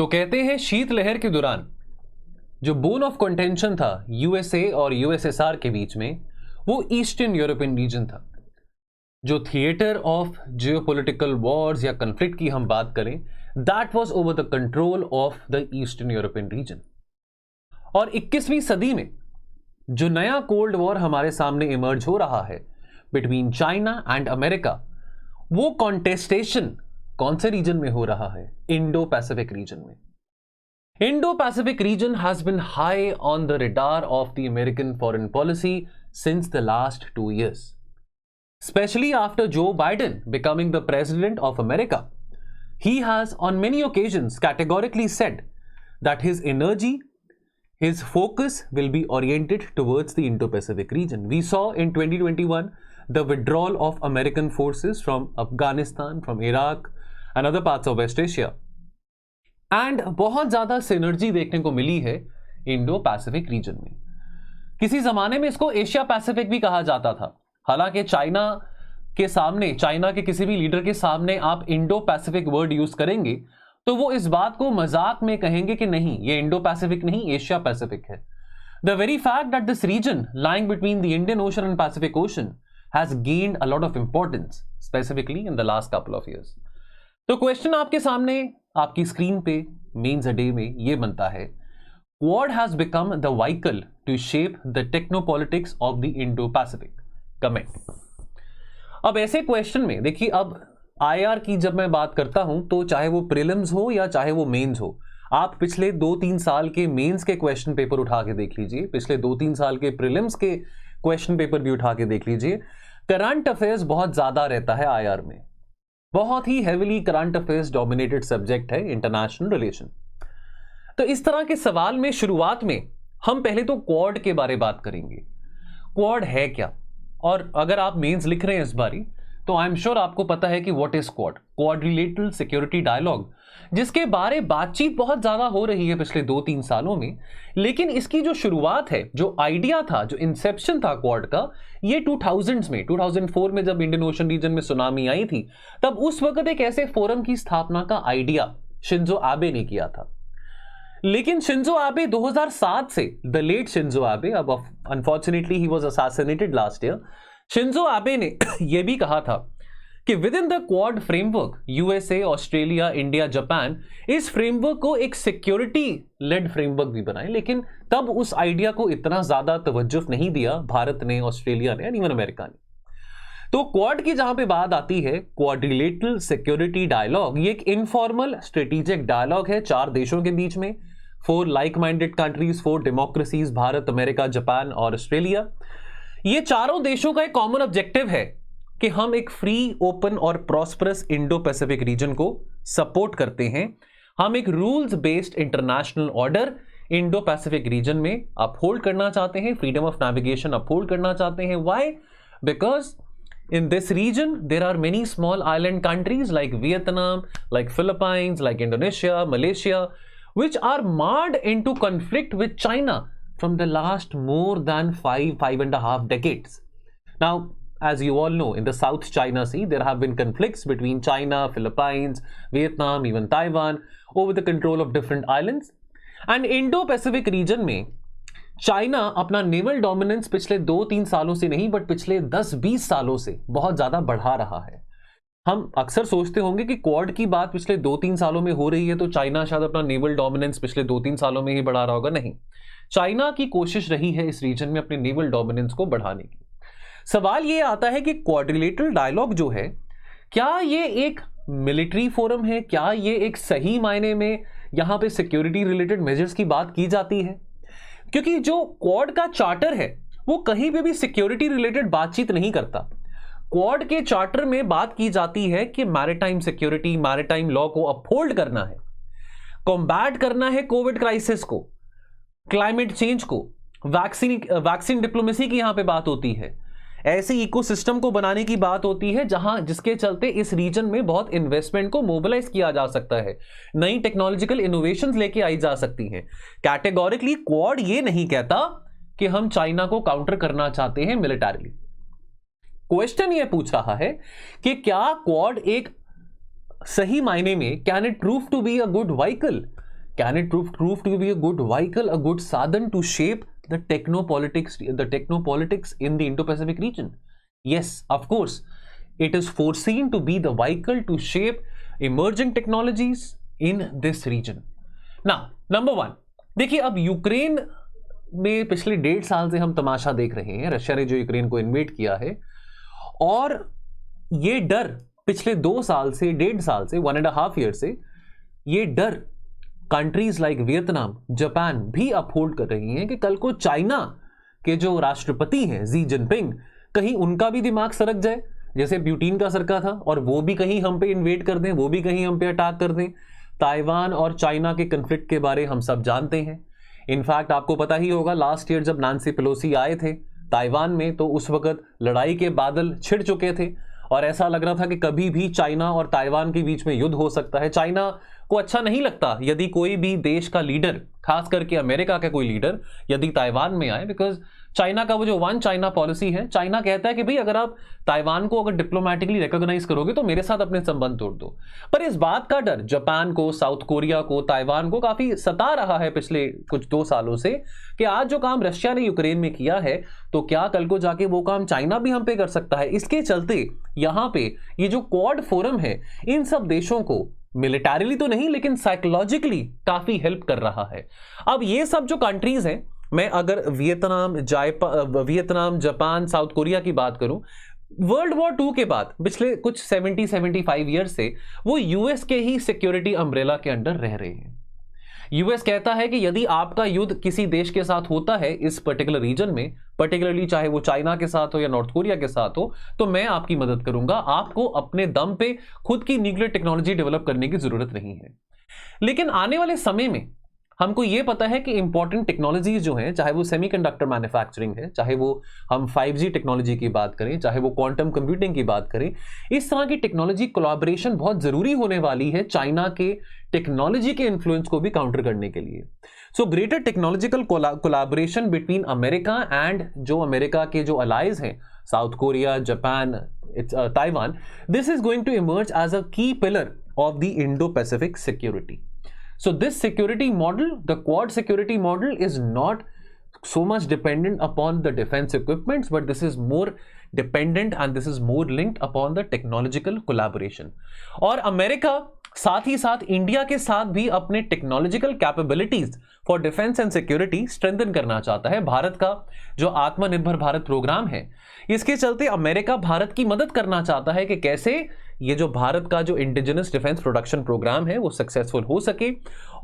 तो कहते हैं शीतलहर के दौरान जो बोन ऑफ कंटेंशन था यूएसए और यूएसएसआर के बीच में, वो ईस्टर्न यूरोपियन रीजन था। जो थिएटर ऑफ जियोपॉलिटिकल वॉर्स या कॉन्फ्लिक्ट की हम बात करें, that was over the control of the eastern European region. और 21वीं सदी में जो नया कोल्ड वॉर हमारे सामने इमर्ज हो रहा है बिटवीन चाइना एंड अमेरिका, वो कॉन्टेस्टेशन कौन से रीजन में हो रहा है? इंडो पैसिफिक रीजन में। Indo Pacific region has been high on the radar of the American foreign policy since the last 2 years, especially after Joe Biden becoming the president of America. He has on many occasions categorically said that his energy, his focus will be oriented towards the Indo-Pacific region. We saw in 2021 the withdrawal of American forces from Afghanistan, from Iraq and other parts of West Asia. And बहुत ज्यादा synergy देखने को मिली है Indo Pacific region में। किसी जमाने में इसको एशिया पैसिफिक भी कहा जाता था। हालांकि चाइना के किसी भी लीडर के सामने आप इंडो पैसिफिक वर्ड यूज करेंगे तो वो इस बात को मजाक में कहेंगे कि नहीं, ये इंडो पैसिफिक नहीं, एशिया पैसिफिक है। The very fact that this region lying between the Indian Ocean and Pacific Ocean has gained a lot of importance specifically in the last couple of years. तो question आपके सामने, आपकी screen पे mains a day में ये बनता है, Quad has become the vehicle to shape the technopolitics of the Indo Pacific. Comment. अब ऐसे क्वेश्चन में देखिए, अब आईआर की जब मैं बात करता हूं तो चाहे वो प्रीलिम्स हो या चाहे वो मेंस हो, आप पिछले 2-3 साल के मेंस के क्वेश्चन पेपर उठा के देख लीजिए, पिछले 2-3 साल के प्रीलिम्स के क्वेश्चन पेपर भी उठा के देख लीजिए। करंट अफेयर्स बहुत ज्यादा रहता है आईआर में, बहुत ही heavily current affairs dominated subject है इंटरनेशनल रिलेशन। तो इस तरह के सवाल में शुरुआत में हम पहले तो क्वाड के बारे में बात करेंगे। क्वाड है क्या? और अगर आप मेंस लिख रहे हैं इस बारी तो आई एम श्योर आपको पता है कि what is Quad. Quadrilateral Security Dialogue, जिसके बारे बातचीत बहुत ज्यादा हो रही है पिछले 2-3 सालों में, लेकिन इसकी जो शुरुआत है, जो आइडिया था, जो इंसेप्शन था क्वाड का, ये 2000s में, 2004 में जब इंडियन ओशन रीजन में सुनामी आई थी, तब उस वक्त एक ऐसे फोरम की स्थापना का आइडिया शिंजो आबे ने किया था। लेकिन शिंजो आबे 2007 से, द लेट शिंजो आबे, अब unfortunately he was assassinated last year, Shinzo Abe ने यह भी कहा था कि with in the quad framework, USA, Australia, India, Japan, इस फ्रेमवर्क को एक सिक्योरिटी लेड फ्रेमवर्क भी बनाए। लेकिन तब उस आइडिया को इतना ज्यादा तवज्जो नहीं दिया भारत ने, ऑस्ट्रेलिया ने, इवन अमेरिका ने। तो क्वाड की जहां पे बात आती है, क्वाड्रिलेटरल सिक्योरिटी डायलॉग, ये एक इनफॉर्मल स्ट्रेटेजिक डायलॉग है 4 देशों के बीच में, 4 like minded countries, 4 democracies, Bharat, America, Japan और ऑस्ट्रेलिया। ये चारों देशों का एक कॉमन ऑब्जेक्टिव है कि हम एक फ्री, ओपन और प्रॉस्परस इंडो पैसिफिक रीजन को सपोर्ट करते हैं। हम एक rules based international order Indo Pacific region में अपहोल्ड करना चाहते हैं, फ्रीडम ऑफ नेविगेशन अपहोल्ड करना चाहते हैं। Why? Because in this region there are many small island countries like Vietnam, like Philippines, like Indonesia, Malaysia, which are marred into conflict with China from the last more than 5.5 decades. Now, as you all know, in the South China Sea there have been conflicts between China, Philippines, Vietnam, even Taiwan over the control of different islands. And Indo-Pacific region में China अपना naval dominance पिछले 2-3 सालों से नहीं, but पिछले 10-20 सालों से बहुत ज्यादा बढ़ा रहा है। हम अक्सर सोचते होंगे कि क्वाड की बात पिछले 2-3 सालों में हो रही है तो चाइना शायद अपना नेवल डोमिनेंस पिछले 2-3 सालों में ही बढ़ा रहा होगा। नहीं, चाइना की कोशिश रही है इस रीजन में अपने नेवल डोमिनेंस को बढ़ाने की। सवाल यह आता है कि क्वाड्रिलेटरल डायलॉग जो है, क्या ये एक मिलिट्री फोरम है? क्या ये एक सही मायने में यहां पे सिक्योरिटी रिलेटेड मेजर्स की बात की जाती है? क्योंकि जो क्वाड का चार्टर है वो कहीं पे भी सिक्योरिटी रिलेटेड बातचीत नहीं करता। क्वाड के चार्टर में बात की जाती है कि मैरिटाइम सिक्योरिटी, मैरिटाइम लॉ को अपहोल्ड करना है, कॉम्बैट करना है कोविड क्राइसिस को, क्लाइमेट चेंज को, वैक्सीन डिप्लोमेसी की यहां पे बात होती है, ऐसे इकोसिस्टम को बनाने की बात होती है जिसके चलते इस रीजन में बहुत इन्वेस्टमेंट को मोबिलाइज किया जा सकता है, नई टेक्नोलॉजिकल इनोवेशंस लेके आई जा सकती हैं। कैटेगोरिकली क्वाड ये नहीं कहता कि हम चाइना को काउंटर करना चाहते हैं मिलिटरीली। क्वेश्चन ये पूछ रहा है कि क्या क्वाड एक सही मायने में, can it prove to be a good vehicle Can it prove to be a good vehicle, a good sadhan to shape the technopolitics in the Indo-Pacific region? Yes, of course. It is foreseen to be the vehicle to shape emerging technologies in this region. Now, number one, देखिए अब Ukraine में पिछले 1.5 साल से हम तमाशा देख रहे हैं, रशिया ने जो यूक्रेन को इन्वेड किया है, और ये डर पिछले 2 साल से 1.5 साल से 1.5 ईयर से ये डर कंट्रीज लाइक वियतनाम, जापान भी अपहोल्ड कर रही हैं कि कल को चाइना के जो राष्ट्रपति हैं शी जिनपिंग, कहीं उनका भी दिमाग सरक जाए जैसे प्यूटिन का सरका था, और वो भी कहीं हम पे इन्वेड कर दें, वो भी कहीं हम पे अटैक कर दें। ताइवान और चाइना के कन्फ्लिक्ट के बारे हम सब जानते हैं। इनफैक्ट आपको पता ही होगा लास्ट ईयर जब नांसी पेलोसी आए थे ताइवान में, तो उस वक्त लड़ाई के बादल छिड़ चुके थे और ऐसा लग रहा था कि कभी भी चाइना और ताइवान के बीच में युद्ध हो सकता है। चाइना को अच्छा नहीं लगता यदि कोई भी देश का लीडर, खास करके अमेरिका का कोई लीडर यदि ताइवान में आए, बिकॉज चाइना का वो जो वन चाइना पॉलिसी है, चाइना कहता है कि भाई अगर आप ताइवान को अगर डिप्लोमेटिकली रिकॉग्नाइज करोगे तो मेरे साथ अपने संबंध तोड़ दो। पर इस बात का डर जापान को, साउथ कोरिया को, ताइवान को काफी सता रहा है पिछले कुछ 2 सालों से कि आज जो काम रशिया ने यूक्रेन में किया है तो क्या कल को जाके वो काम चाइना भी हम पे कर सकता है। इसके चलते यहां पे ये जो क्वाड फोरम है इन सब देशों को मिलिटरीली तो नहीं लेकिन साइकोलॉजिकली काफी हेल्प कर रहा है। अब ये सब जो कंट्रीज हैं, मैं अगर वियतनाम, जापान, साउथ कोरिया की बात करूं, वर्ल्ड वॉर 2 के बाद पिछले कुछ 70-75 ईयर से वो यूएस के ही सिक्योरिटी अम्ब्रेला के अंडर रह रहे हैं। यूएस कहता है कि यदि आपका युद्ध किसी देश के साथ होता है इस पर्टिकुलर रीजन में, पर्टिकुलरली चाहे वो चाइना के साथ हो या नॉर्थ कोरिया के साथ हो, तो मैं आपकी मदद करूंगा, आपको अपने दम पे खुद की न्यूक्लियर टेक्नोलॉजी डेवलप करने की जरूरत नहीं है। लेकिन आने वाले समय में हमको ये पता है कि इंपॉर्टेंट टेक्नोलॉजीज जो हैं, चाहे वो सेमीकंडक्टर मैन्युफैक्चरिंग है, चाहे वो हम 5G टेक्नोलॉजी की बात करें, चाहे वो क्वांटम कंप्यूटिंग की बात करें, इस तरह की टेक्नोलॉजी कोलैबोरेशन बहुत जरूरी होने वाली है चाइना के टेक्नोलॉजी के इन्फ्लुएंस को भी काउंटर करने के लिए। So greater technological collaboration between America and जो अमेरिका के जो अलाइज हैं, South Korea, Japan, Taiwan, this is going to emerge as a key pillar of the Indo Pacific security. So this security model, the Quad security model, is not so much dependent upon the defense equipments, but this is more dependent and this is more linked upon the technological collaboration. और America साथ ही साथ India के साथ भी अपने technological capabilities for defence and security strengthen करना चाहता है। भारत का जो आत्मनिर्भर भारत प्रोग्राम है, इसके चलते अमेरिका भारत की मदद करना चाहता है कि कैसे ये जो भारत का जो इंडिजिनस डिफेंस प्रोडक्शन प्रोग्राम है वो सक्सेसफुल हो सके।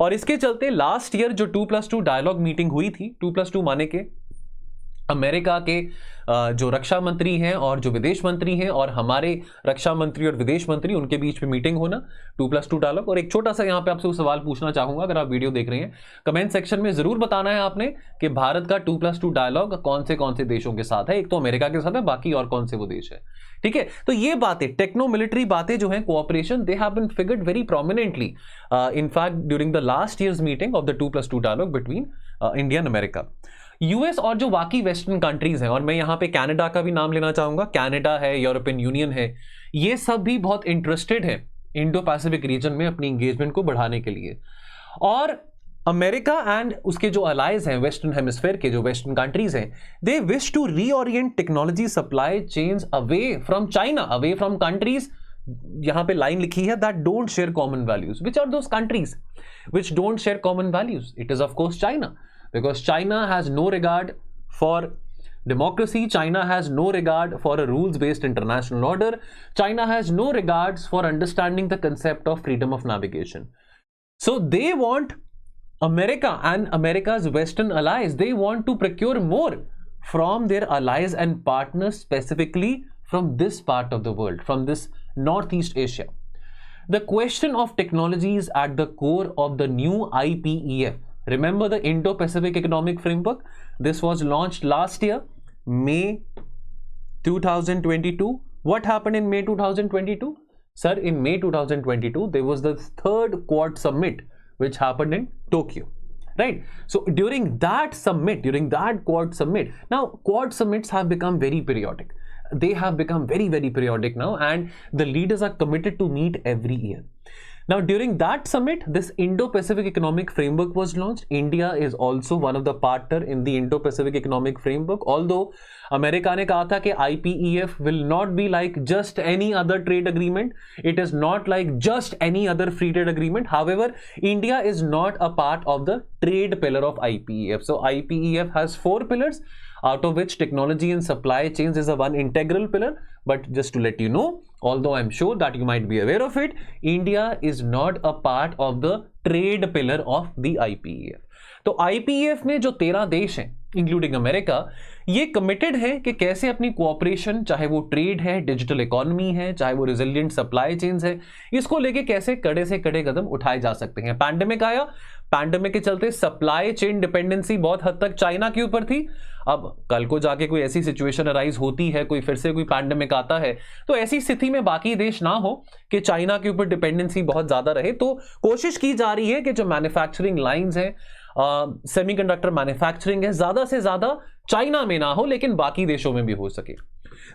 और इसके चलते लास्ट ईयर जो 2+2 डायलॉग मीटिंग हुई थी, 2+2 माने के अमेरिका के जो रक्षा मंत्री हैं और जो विदेश मंत्री हैं और हमारे रक्षा मंत्री और विदेश मंत्री, उनके बीच में मीटिंग होना, 2+2 डायलॉग। और एक छोटा सा यहाँ पे आपसे सवाल पूछना चाहूंगा, अगर आप वीडियो देख रहे हैं कमेंट सेक्शन में जरूर बताना है आपने कि भारत का 2+2 डायलॉग कौन से देशों के साथ है। एक तो अमेरिका के साथ है, बाकी और कौन से वो देश है, ठीक है। तो ये बातें, टेक्नो मिलिट्री बातें जो हैं, cooperation, they have been figured very prominently in fact during the last years meeting of the 2+2 dialogue between India and America. US और जो बाकी वेस्टर्न कंट्रीज हैं, और मैं यहाँ पे कनाडा का भी नाम लेना चाहूंगा, कनाडा है, यूरोपियन यूनियन है, ये सब भी बहुत इंटरेस्टेड है इंडो पैसिफिक रीजन में अपनी एंगेजमेंट को बढ़ाने के लिए। और अमेरिका एंड उसके जो अलाइज हैं वेस्टर्न हेमिस्फीयर के, जो वेस्टर्न कंट्रीज हैं, they wish to reorient technology supply chains away from China, away from countries, यहां पे लाइन लिखी है, that don't share common values. Which are those countries which don't share common values? It is of course China, because China has no regard for democracy, China has no regard for a rules-based international order, China has no regards for understanding the concept of freedom of navigation. So they want America and America's Western allies, they want to procure more from their allies and partners, specifically from this part of the world, from this Northeast Asia. The question of technology is at the core of the new IPEF. Remember the Indo-Pacific Economic Framework? This was launched last year, May 2022. What happened in May 2022? Sir, in May 2022, there was the 3rd Quad Summit, which happened in Tokyo. Right? So during that summit, during that Quad Summit, now Quad Summits have become very periodic. They have become very, very periodic now, and the leaders are committed to meet every year. Now, during that summit, this Indo-Pacific Economic Framework was launched. India is also one of the partner in the Indo-Pacific Economic Framework. Although America ने कहा था कि IPEF will not be like just any other trade agreement. It is not like just any other free trade agreement. However, India is not a part of the trade pillar of IPEF. So IPEF has 4 pillars, out of which technology and supply chains is a one integral pillar. But just to let you know, although I'm sure that you might be aware of it, India is not a part of the trade pillar of the IPEF. तो IPEF में जो 13 देश हैं including America, ये committed है कि कैसे अपनी कोऑपरेशन, चाहे वो ट्रेड है, डिजिटल इकोनॉमी है, चाहे वो रिजिलिएंट सप्लाई चेन्स है, इसको लेके कैसे कड़े से कड़े कदम उठाए जा सकते हैं। पैंडेमिक आया, पैंडेमिक के चलते सप्लाई चेन डिपेंडेंसी बहुत हद तक चाइना के ऊपर थी। अब कल को जाके कोई ऐसी सिचुएशन अराइज होती है, कोई फिर से कोई पैंडेमिक आता है, तो ऐसी स्थिति में बाकी देश ना हो कि चाइना के ऊपर डिपेंडेंसी बहुत ज्यादा रहे। तो कोशिश की जा रही है कि जो मैन्युफैक्चरिंग लाइंस हैं, सेमीकंडक्टर मैन्युफैक्चरिंग है, ज्यादा से ज्यादा चाइना में ना हो लेकिन बाकी देशों में भी हो सके।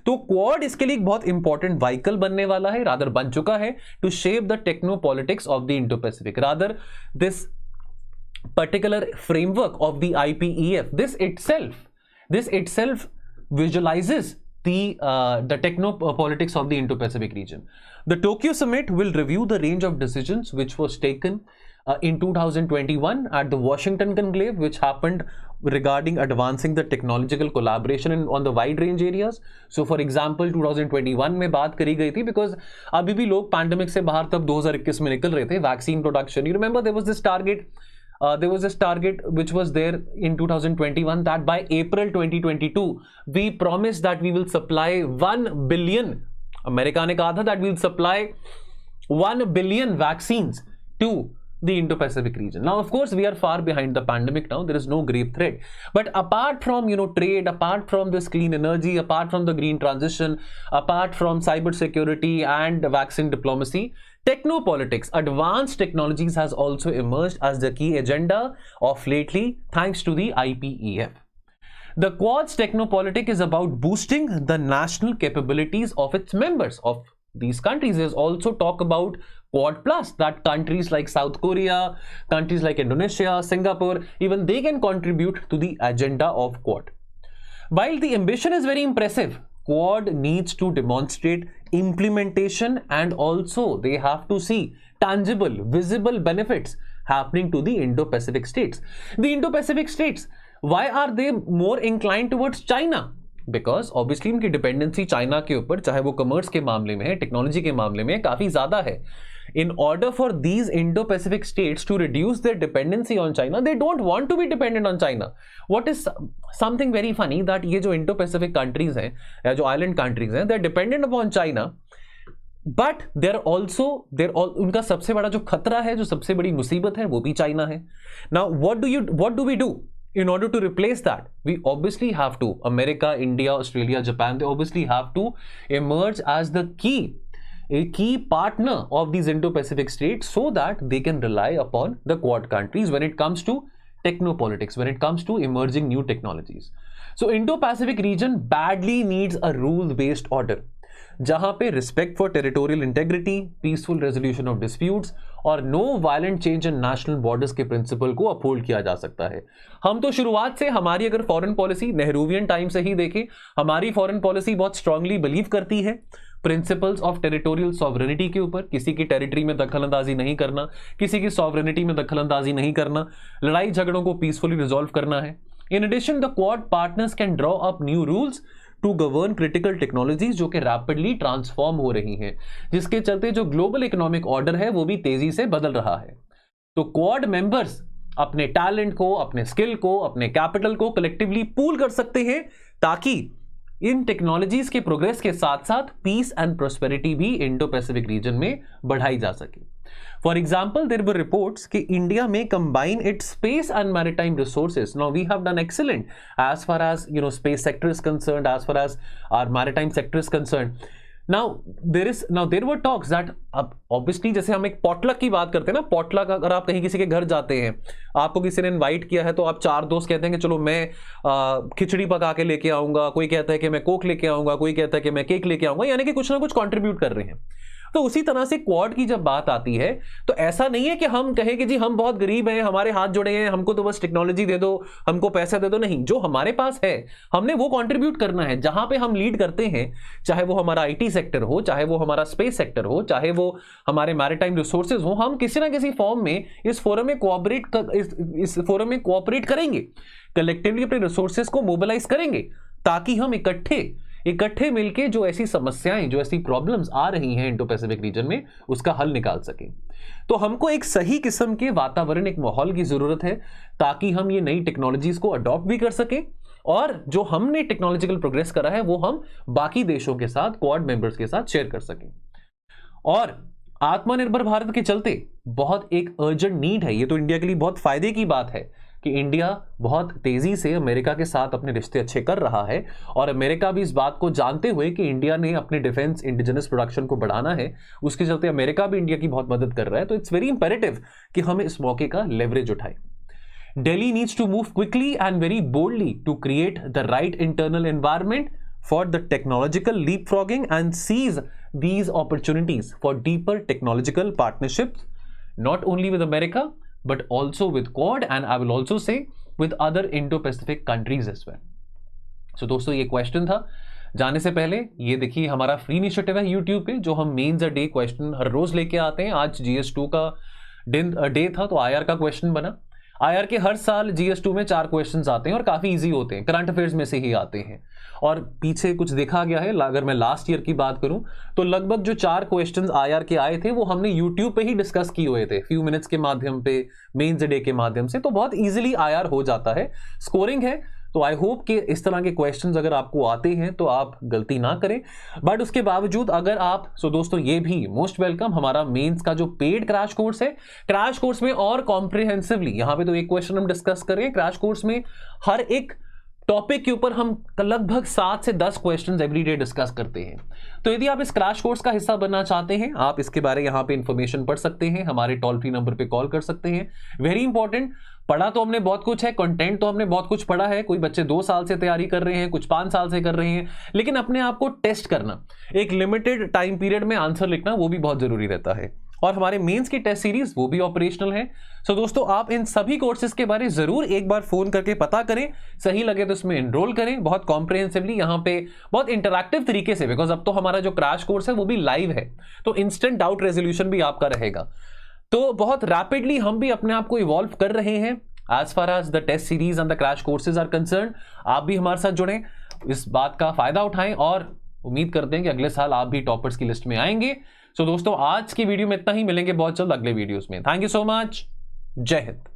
तो क्वाड इसके लिए एक बहुत इंपॉर्टेंट व्हीकल बनने वाला है, रादर बन चुका है, to shape the techno politics of the Indo Pacific. Rather this particular framework of the IPEF, this itself visualizes the techno politics of the Indo-Pacific region. The Tokyo summit will review the range of decisions which was taken in 2021 at the Washington conclave, which happened regarding advancing the technological collaboration on the wide range areas. So for example 2021 में बात करी गई थी, because अभी भी लोग pandemic से बाहर तब 2021 में निकल रहे थे, vaccine production. You remember there was this target which was there in 2021 that by April 2022 we promised that we will supply 1 billion, America ने कहा था that we will supply 1 billion vaccines to the Indo-Pacific region. Now, of course, we are far behind the pandemic now. There is no grave threat. But apart from, trade, apart from this clean energy, apart from the green transition, apart from cyber security and vaccine diplomacy, technopolitics, advanced technologies has also emerged as the key agenda of lately, thanks to the IPEF. The Quad's technopolitic is about boosting the national capabilities of its members, of these countries. There's also talk about Quad Plus, that countries like South Korea, countries like Indonesia, Singapore, even they can contribute to the agenda of Quad. While the ambition is very impressive, Quad needs to demonstrate implementation, and also they have to see tangible, visible benefits happening to the Indo-Pacific states. The Indo-Pacific states, why are they more inclined towards China? Because obviously उनकी dependency China के ऊपर, चाहे वो commerce के मामले में है, technology के मामले में, काफी ज्यादा है। In order for these Indo Pacific states to reduce their dependency on China, they don't want to be dependent on China. What is something very funny that ये जो इंडो पैसिफिक कंट्रीज हैं या जो आइलैंड कंट्रीज हैं, they are dependent upon China, but उनका सबसे बड़ा जो खतरा है, जो सबसे बड़ी मुसीबत है, वो भी चाइना है। Now what do we do in order to replace that? We obviously have to, America, India, Australia, Japan, they obviously have to emerge as a key partner of these Indo-Pacific states, so that they can rely upon the Quad countries when it comes to technopolitics, when it comes to emerging new technologies. So Indo-Pacific region badly needs a rule-based order, जहां पे respect for territorial integrity, peaceful resolution of disputes और no violent change in national borders के principle को uphold किया जा सकता है। हम तो शुरुआत से, हमारी अगर फॉरेन पॉलिसी नेहरूवियन टाइम से ही देखें, हमारी फॉरेन पॉलिसी बहुत स्ट्रांगली बिलीव करती है प्रिंसिपल्स ऑफ टेरिटोरियल सॉवरेनिटी के ऊपर। किसी की टेरिटरी में दखलंदाजी नहीं करना, किसी की सॉवरेनिटी में दखलंदाजी नहीं करना, लड़ाई झगड़ों को पीसफुली रिजॉल्व करना है। In addition the Quad partners can draw up new rules to govern critical technologies जो कि रैपिडली ट्रांसफॉर्म हो रही हैं, जिसके चलते जो ग्लोबल इकोनॉमिक ऑर्डर है वो भी तेजी से बदल रहा है। तो क्वाड मेंबर्स अपने टैलेंट को, अपने स्किल को, अपने कैपिटल को कलेक्टिवली पूल कर सकते हैं, ताकि इन टेक्नोलॉजीज के प्रोग्रेस के साथ साथ पीस एंड प्रोस्पेरिटी भी इंडो पैसिफिक रीजन में बढ़ाई जा सके। For example, there were reports कि India may combine its space and maritime resources. Now we have done excellent as far as space sector is concerned, as far as our maritime sector is concerned. Now there were talks that अब obviously जैसे हम एक potluck की बात करते हैं ना, potluck अगर आप कहीं किसी के घर जाते हैं, आपको किसी ने इनवाइट किया है, तो आप 4 दोस्त कहते हैं कि चलो मैं खिचड़ी पका के लेके आऊंगा, कोई कहता है कि मैं कोक लेके आऊंगा, कोई कहता है कि मैं केक लेके आऊंगा, यानी कि कुछ ना कुछ कंट्रीब्यूट कर रहे हैं। तो उसी तरह से क्वाड की जब बात आती है तो ऐसा नहीं है कि हम कहें कि जी हम बहुत गरीब हैं, हमारे हाथ जुड़े हैं, हमको तो बस टेक्नोलॉजी दे दो, हमको पैसा दे दो। नहीं, जो हमारे पास है हमने वो कंट्रीब्यूट करना है। जहां पे हम लीड करते हैं, चाहे वो हमारा आईटी सेक्टर हो, चाहे वो हमारा स्पेस सेक्टर हो, चाहे वो हमारे मैरीटाइम रिसोर्सेज हो, हम किसी ना किसी फॉर्म में इस फोरम में कोऑपरेट करेंगे, कलेक्टिवली अपने रिसोर्सेज को मोबिलाइज करेंगे, ताकि हम इकट्ठे मिलके जो ऐसी समस्याएं, जो ऐसी प्रॉब्लम्स आ रही हैं इंडो पैसिफिक रीजन में, उसका हल निकाल सकें। तो हमको एक सही किस्म के वातावरण, एक माहौल की जरूरत है, ताकि हम ये नई टेक्नोलॉजीज को अडॉप्ट भी कर सकें, और जो हमने टेक्नोलॉजिकल प्रोग्रेस करा है वो हम बाकी देशों के साथ, क्वाड मेंबर्स के साथ शेयर कर सकें। और आत्मनिर्भर भारत के चलते बहुत एक अर्जेंट नीड है, ये तो इंडिया के लिए बहुत फायदे की बात है कि इंडिया बहुत तेजी से अमेरिका के साथ अपने रिश्ते अच्छे कर रहा है, और अमेरिका भी इस बात को जानते हुए कि इंडिया ने अपने डिफेंस इंडिजिनस प्रोडक्शन को बढ़ाना है, उसके चलते अमेरिका भी इंडिया की बहुत मदद कर रहा है। तो इट्स वेरी इंपेरेटिव कि हम इस मौके का लेवरेज उठाएं। Delhi needs to move quickly and very boldly to create the right internal environment for the technological leapfrogging and seize these opportunities for deeper technological partnerships, not only with America, but also with Quad, and I will also say with other Indo-Pacific countries as well. So दोस्तों, ये question था। जाने से पहले ये देखिए, हमारा free initiative है यूट्यूब पे, जो हम मेन्स अ डे क्वेश्चन हर रोज लेके आते हैं। आज GS2 का डे था, तो IR का क्वेश्चन बना। IR के हर साल GS2 में 4 क्वेश्चंस आते हैं और काफी इजी होते हैं, करंट अफेयर्स में से ही आते हैं। और पीछे कुछ देखा गया है, अगर मैं लास्ट ईयर की बात करूं तो लगभग जो 4 क्वेश्चंस IR के आए थे वो हमने YouTube पे ही डिस्कस किए हुए थे, फ्यू मिनट्स के माध्यम पे, मेंस डे के माध्यम से। तो बहुत इजीली IR हो जाता है, स्कोरिंग है। तो आई होप कि इस तरह के क्वेश्चंस अगर आपको आते हैं तो आप गलती ना करें। बट उसके बावजूद अगर आप, सो दोस्तों ये भी मोस्ट वेलकम, हमारा मेंस का जो पेड क्रैश कोर्स है, क्रैश कोर्स में और कॉम्प्रिहेंसिवली, यहां पे तो एक क्वेश्चन हम डिस्कस करें, क्रैश कोर्स में हर एक टॉपिक के ऊपर हम लगभग 7 से 10 क्वेश्चंस एवरी डे डिस्कस करते हैं। तो यदि आप इस क्रैश कोर्स का हिस्सा बनना चाहते हैं, आप इसके बारे यहाँ पे इंफॉर्मेशन पढ़ सकते हैं, हमारे टोल फ्री नंबर पे कॉल कर सकते हैं। वेरी इंपॉर्टेंट, पढ़ा तो हमने बहुत कुछ है, कंटेंट तो हमने बहुत कुछ पढ़ा है, कोई बच्चे 2 साल से तैयारी कर रहे हैं, कुछ 5 साल से कर रहे हैं, लेकिन अपने आप को टेस्ट करना, एक लिमिटेड टाइम पीरियड में आंसर लिखना, वो भी बहुत जरूरी रहता है। और हमारे मेंस की टेस्ट सीरीज वो भी ऑपरेशनल है। सो दोस्तों, आप इन सभी कोर्सेज के बारे में जरूर एक बार फोन करके पता करें, सही लगे तो इसमें एनरोल करें, बहुत कॉम्प्रिहेंसिवली, यहाँ पे बहुत इंटरैक्टिव तरीके से, बिकॉज अब तो हमारा जो क्रैश कोर्स है वो भी लाइव है, तो इंस्टेंट डाउट रेजोल्यूशन भी आपका रहेगा। तो बहुत रैपिडली हम भी अपने आप को इवॉल्व कर रहे हैं as far as the test series and the crash courses are concern. आप भी हमारे साथ जुड़ें, इस बात का फायदा उठाएं, और उम्मीद करते हैं कि अगले साल आप भी टॉपर्स की लिस्ट में आएंगे। सो दोस्तों, आज की वीडियो में इतना ही, मिलेंगे बहुत जल्द अगले वीडियोस में। थैंक यू सो मच, जय हिंद।